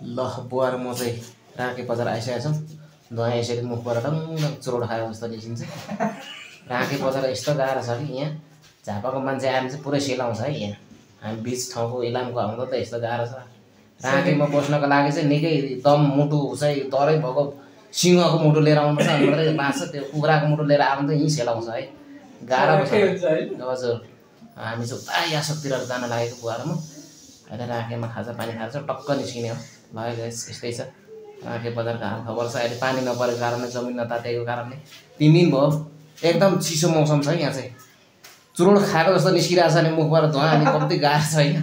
ल बुवा र म चाहिँ राँके बजार आइसकेका छौँ। दही यसरी मुखबाट डङ्ग चुरोट खाएको जस्तो देखिन्छ। राँके बजार यस्तो गाह्रो छ कि यहाँ झापाको मान्छे आएर चाहिँ पुरै सेलाउँछ है। यहाँ हामी बिच ठाउँको इलामको आउँदा त यस्तो गाह्रो छ। राँकेमा बस्नको लागि चाहिँ निकै दम मुटु चाहिँ डरै भएको सिंहको मुटु लिएर आउनुपर्छ। अनि मात्रै बाँच्छ। त्यो कुखुराको मुटु लिएर आउनु त यहीँ सेलाउँछ है। गाह्रो छ हजुर। हामी चाहिँ उता यासकतिर जान लागेको बुवा र म। अहिले राँकेमा खाजा पानी खाएर चाहिँ टक्क निस्किने हो। ल गाइस यस्तै छ राँके बजारको हाल खबर छ। अहिले पानी नपरेको कारणले जमिन नतातेको कारणले 3 दिन भयो एकदम चिसो मौसम छ यहाँ चाहिँ। चुरोट खाएको जस्तो निस्किरहेको छ नि मुखबाट धुवा। अनि कति गाह्रो छ होइन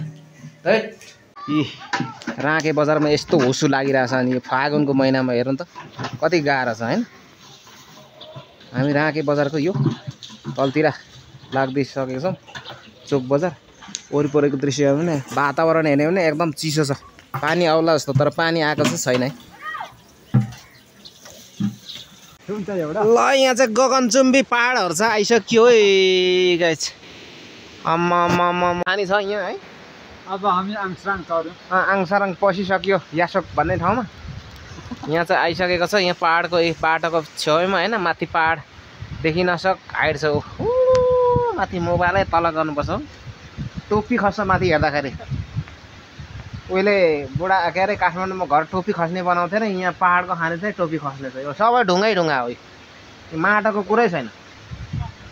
है। यी राँके बजारमा यस्तो हुसु लागिरहेछ। अनि यो फागुनको महिनामा हेर्नु त कति गाह्रो छ होइन। हामी राँके बजारको यो तलतिर लाग्दैसकेको छौँ चोक बजार। वरिपरिको दृश्य हेर्नु भने वातावरण हेर्ने भने एकदम चिसो छ। पानी आउला जस्तो तर पानी आएको चाहिँ छैन है। ल यहाँ चाहिँ गगनचुम्बी पहाडहरू छ आइसक्यो है गाइस। पानी छ यहाँ है। अब हामी आङसाराङ चढ्यौँ। आङसाराङ पसिसक्यो यासक भन्ने ठाउँमा। यहाँ चाहिँ आइसकेको छ। यहाँ पहाडको बाटोको छेउमा होइन माथि पहाड देखिन सक हाइट छ। माथि मोबाइलै तल गर्नुपर्छ हो। टोपी खस्छ माथि हेर्दाखेरि। उहिले बुढा के अरे काठमाडौँमा घर टोपी खस्ने बनाउँथेन। यहाँ पहाडको खाने चाहिँ टोपी खस्ने छ। यो सबै ढुङ्गै ढुङ्गा हो। यो माटोको कुरै छैन।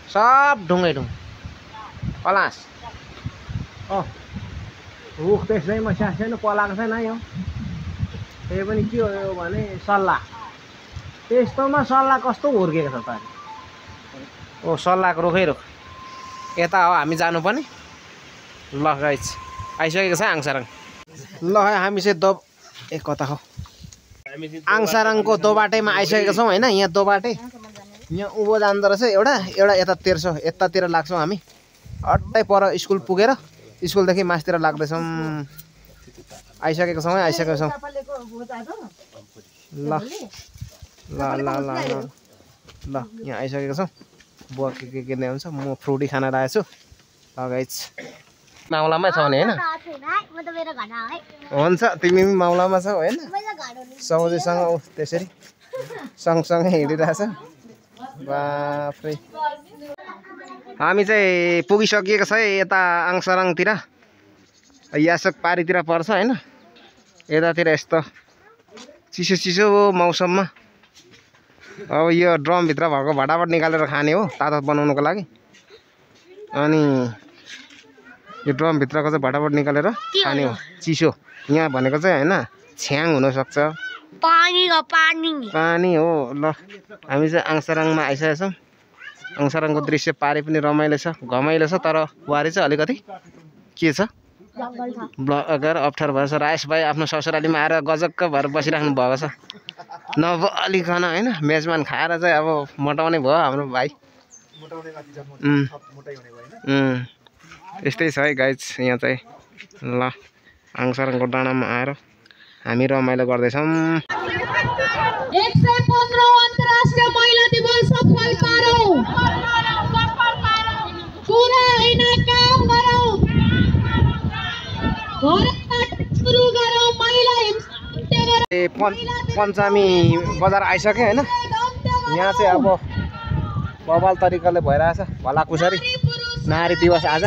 सब ढुङ्गै ढुङ्गा पलास। रुख त्यसैमा सानो पलाएको छैन यो। त्यही पनि के हो यो भने सल्लाह। त्यस्तोमा सल्लाह कस्तो हुर्केको छ त। ओ सल्लाहको रुखै रुख। यता हो हामी जानुपर्ने। ल गाइस आइसकेको छ आङसाराङ। ल हामी चाहिँ कता हो आङसाराङको दोबाटेमा आइसकेको छौँ होइन। यहाँ दोबाटे यहाँ उँभो जाँदो रहेछ एउटा यता तेर्छौँ। यतातिर लाग्छौँ हामी। अट्टै पर स्कुल पुगेर स्कुलदेखि मासतिर लाग्दैछौँ। आइसकेको छौँ आइसकेको छौँ। ल ल ल ल ल यहाँ आइसकेको छौँ। बुवा के किन्ने हुन्छ। म फ्रुटी खान लागेको छु। ल गाइस माउलामै छ भने होइन हुन्छ। तिमी पनि माउलामा छौ होइन। सौजीसँग त्यसरी सँगसँगै हिँडिरहेछ। बाफ्रे हामी चाहिँ पुगिसकिएको छ यता आङसाराङतिर। यासक पारीतिर पर्छ होइन। यतातिर यस्तो चिसो चिसो मौसममा अब यो ड्रमभित्र भएको भटाभट निकालेर खाने हो तातो बनाउनुको लागि। अनि यो ड्रमभित्रको चाहिँ भटाभट निकालेर खाने हो चिसो। यहाँ भनेको चाहिँ होइन छ्याङ हुनसक्छ। पानी हो। ल हामी चाहिँ आङसाराङमा आइसकेका छौँ। आङसाराङको दृश्य पारी पनि रमाइलो छ घमाइलो छ। तर वारी चाहिँ अलिकति के छ ब्लगर अप्ठ्यारो भएछ। रायस भाइ आफ्नो ससुरालीमा आएर गजक्क भएर बसिराख्नु भएको छ नबलिकन होइन। मेजमान खाएर चाहिँ अब मोटाउने भयो हाम्रो भाइ। यस्तै छ है गाइज यहाँ चाहिँ। ल आङसाराङको डाँडामा आएर हामी रमाइलो गर्दैछौँ। 115 अन्तर्राष्ट्रिय महिला दिवस सफल पारौँ। कुरा होइन काम गरौँ। घरबाट सुरु गरौँ महिला पञ्चमी बजार आइसक्यो होइन। यहाँ चाहिँ अब बवाल तरिकाले भइरहेछ भलाकुसारी। नारी दिवस आज